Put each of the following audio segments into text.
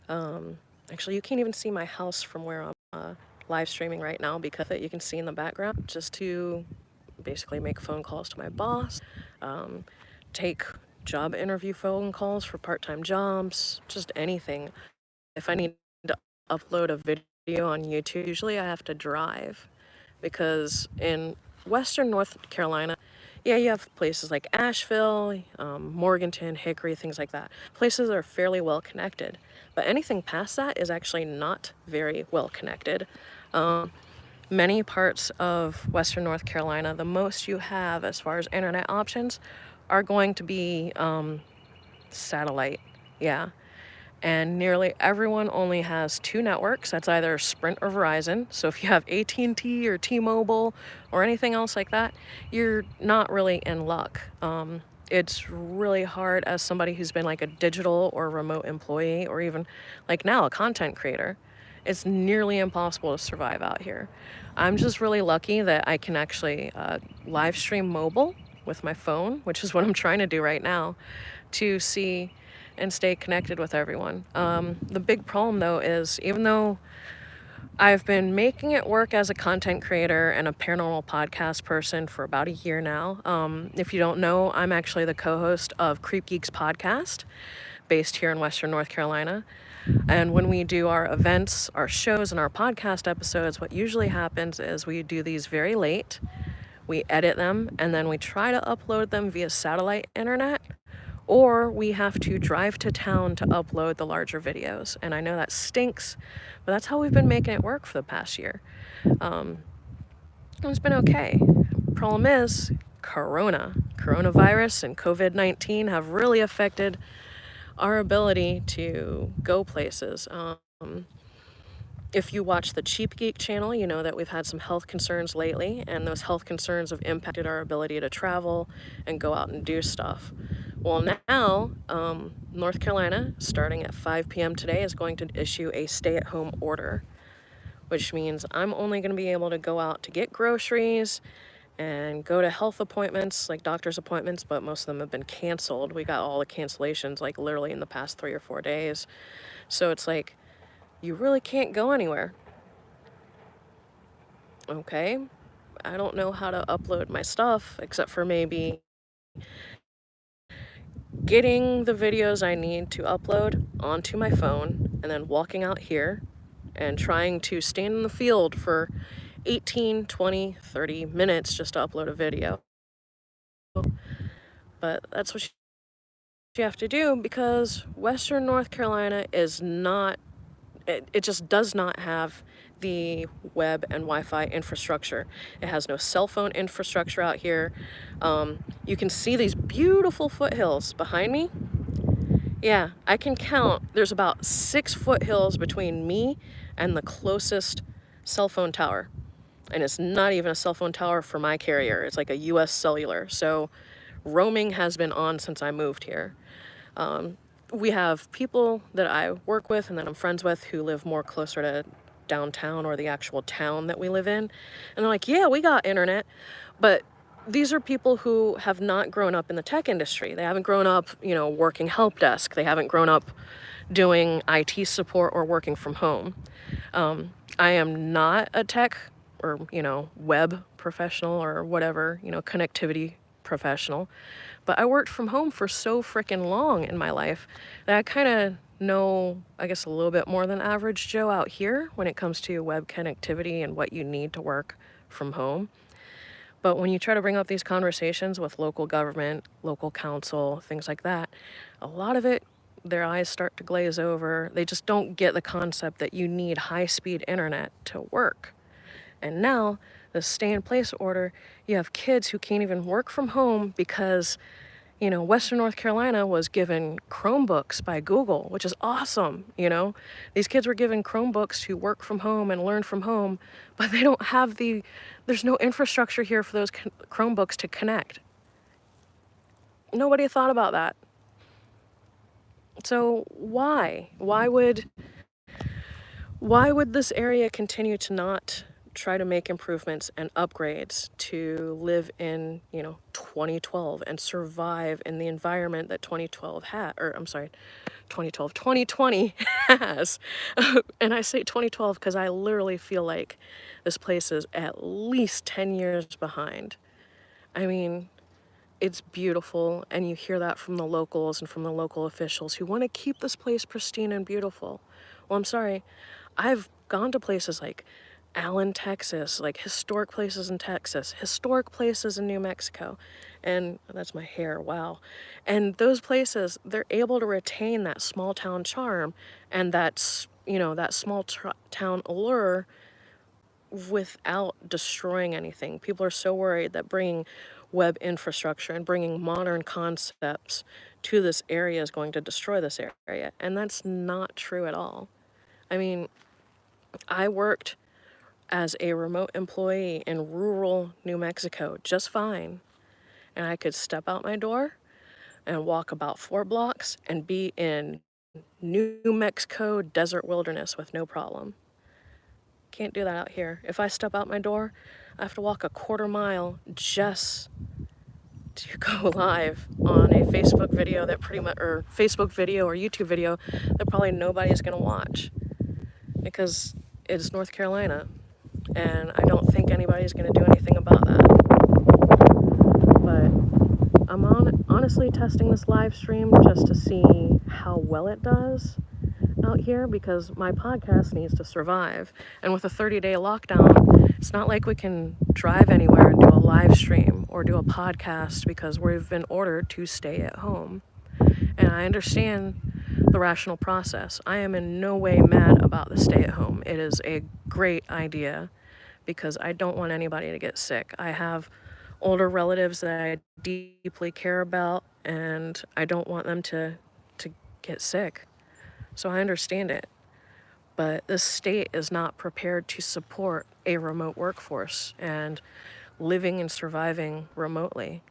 Actually, you can't even see my house from where I'm live streaming right now because you can see in the background, just to basically make phone calls to my boss, take job interview phone calls for part-time jobs, just anything. If I need to upload a video on YouTube, usually I have to drive because in Western North Carolina, yeah, you have places like Asheville, Morganton, Hickory, things like that. Places are fairly well connected, but anything past that is actually not very well connected. Many parts of Western North Carolina, the most you have as far as internet options are going to be satellite, yeah. And nearly everyone only has two networks. That's either Sprint or Verizon. So if you have AT&T or T-Mobile or anything else like that, you're not really in luck. It's really hard as somebody who's been like a digital or remote employee, or even like now a content creator. It's nearly impossible to survive out here. I'm just really lucky that I can actually live stream mobile with my phone, which is what I'm trying to do right now, to see and stay connected with everyone. The big problem though is, even though I've been making it work as a content creator and a paranormal podcast person for about a year now. If you don't know, I'm actually the co-host of Creep Geeks podcast, based here in Western North Carolina. And when we do our events, our shows, and our podcast episodes, what usually happens is we do these very late, we edit them, and then we try to upload them via satellite internet, or we have to drive to town to upload the larger videos. And I know that stinks, but that's how we've been making it work for the past year. It's been okay. Problem is, coronavirus and COVID-19 have really affected our ability to go places. If you watch the Cheap Geek channel, you know that we've had some health concerns lately, and those health concerns have impacted our ability to travel and go out and do stuff. Well, now, North Carolina, starting at 5 p.m. today, is going to issue a stay-at-home order, which means I'm only going to be able to go out to get groceries and go to health appointments, like doctor's appointments, but most of them have been canceled. We got all the cancellations, like literally in the past 3 or 4 days. So it's like, you really can't go anywhere. Okay, I don't know how to upload my stuff except for maybe getting the videos I need to upload onto my phone and then walking out here and trying to stand in the field for 18, 20, 30 minutes just to upload a video. But that's what you have to do because Western North Carolina is not, it just does not have the web and Wi-Fi infrastructure. It has no cell phone infrastructure out here. You can see these beautiful foothills behind me. Yeah, I can count. There's about 6 foothills between me and the closest cell phone tower. And it's not even a cell phone tower for my carrier. It's like a US cellular. So roaming has been on since I moved here. We have people that I work with and that I'm friends with who live more closer to downtown or the actual town that we live in. And they're like, yeah, we got internet. But these are people who have not grown up in the tech industry. They haven't grown up, working help desk. They haven't grown up doing IT support or working from home. I am not a tech or, web professional or whatever, connectivity professional. But I worked from home for so freaking long in my life that I kind of know, I guess, a little bit more than average Joe out here when it comes to web connectivity and what you need to work from home. But when you try to bring up these conversations with local government, local council, things like that, a lot of it, their eyes start to glaze over. They just don't get the concept that you need high-speed internet to work. And now, the stay-in-place order, you have kids who can't even work from home because, Western North Carolina was given Chromebooks by Google, which is awesome, These kids were given Chromebooks to work from home and learn from home, but they don't have there's no infrastructure here for those Chromebooks to connect. Nobody thought about that. So why? Why would this area continue to not try to make improvements and upgrades to live in, 2012 and survive in the environment that 2012 had, or I'm sorry, 2020 has. And I say 2012 because I literally feel like this place is at least 10 years behind. I mean, it's beautiful, and you hear that from the locals and from the local officials who want to keep this place pristine and beautiful. Well, I'm sorry, I've gone to places like Allen, Texas, like historic places in Texas, historic places in New Mexico, and that's my hair, wow. And those places, they're able to retain that small town charm and that small town allure without destroying anything. People are so worried that bringing web infrastructure and bringing modern concepts to this area is going to destroy this area, and that's not true at all. I mean, I worked as a remote employee in rural New Mexico just fine, and I could step out my door and walk about 4 blocks and be in New Mexico desert wilderness with no problem. Can't do that out here. If I step out my door, I have to walk a quarter mile just to go live on a Facebook video that pretty much, or Facebook video or YouTube video that probably nobody's gonna watch because it's North Carolina, and I don't think anybody's gonna do anything about that. But I'm honestly testing this live stream just to see how well it does out here because my podcast needs to survive. And with a 30-day lockdown, it's not like we can drive anywhere and do a live stream or do a podcast because we've been ordered to stay at home. And I understand the rational process. I am in no way mad about the stay at home. It is a great idea because I don't want anybody to get sick. I have older relatives that I deeply care about, and I don't want them to get sick. So I understand it. But this state is not prepared to support a remote workforce and living and surviving remotely.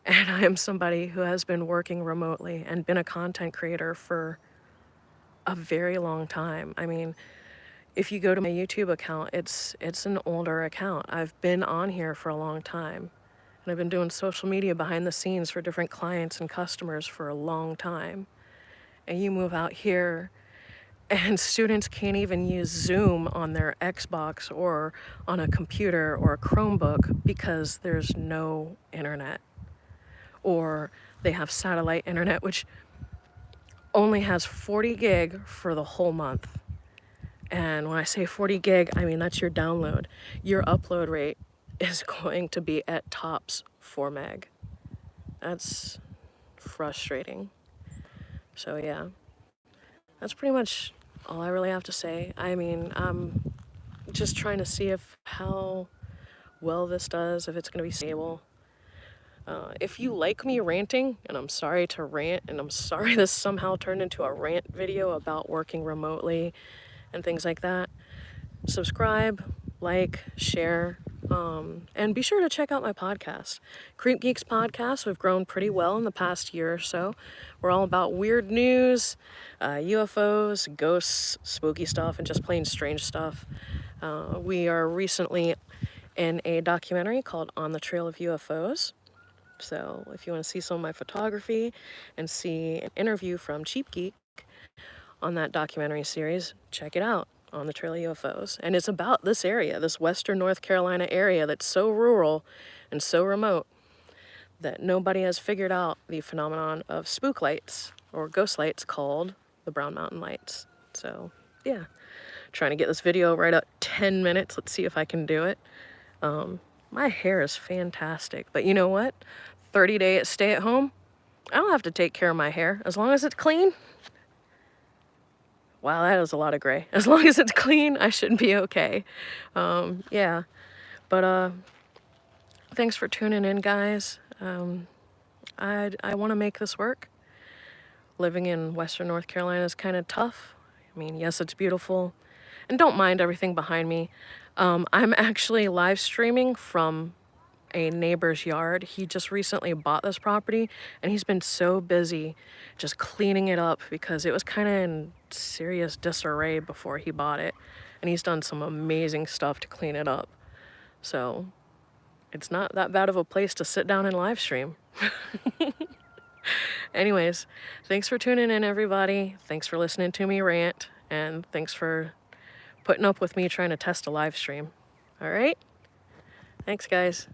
And I am somebody who has been working remotely and been a content creator for a very long time. I mean, if you go to my YouTube account, it's an older account. I've been on here for a long time. And I've been doing social media behind the scenes for different clients and customers for a long time. And you move out here and students can't even use Zoom on their Xbox or on a computer or a Chromebook because there's no internet. Or they have satellite internet, which only has 40 gig for the whole month. And when I say 40 gig, I mean that's your download. Your upload rate is going to be at tops 4 meg. That's frustrating. So yeah, that's pretty much all I really have to say. I mean, I'm just trying to see how well this does, if it's going to be stable. If you like me ranting, and I'm sorry to rant, and I'm sorry this somehow turned into a rant video about working remotely and things like that, subscribe, like, share, and be sure to check out my podcast. Creep Geeks Podcast, we've grown pretty well in the past year or so. We're all about weird news, UFOs, ghosts, spooky stuff, and just plain strange stuff. We are recently in a documentary called On the Trail of UFOs. So if you want to see some of my photography and see an interview from Cheap Geek on that documentary series, check it out, On the Trail of UFOs. And it's about this area, this western North Carolina area that's so rural and so remote that nobody has figured out the phenomenon of spook lights or ghost lights called the Brown Mountain Lights. So yeah, trying to get this video right at 10 minutes. Let's see if I can do it. My hair is fantastic, but you know what? 30-day stay at home, I don't have to take care of my hair. As long as it's clean, wow, that is a lot of gray. As long as it's clean, I should be okay. Yeah, but thanks for tuning in, guys. I want to make this work. Living in Western North Carolina is kind of tough. I mean, yes, it's beautiful. And don't mind everything behind me. I'm actually live streaming from a neighbor's yard. He just recently bought this property, and he's been so busy just cleaning it up because it was kind of in serious disarray before he bought it. and he's done some amazing stuff to clean it up. So it's not that bad of a place to sit down and live stream. Anyways, thanks for tuning in, everybody. Thanks for listening to me rant, and thanks for putting up with me trying to test a live stream. All right? Thanks, guys.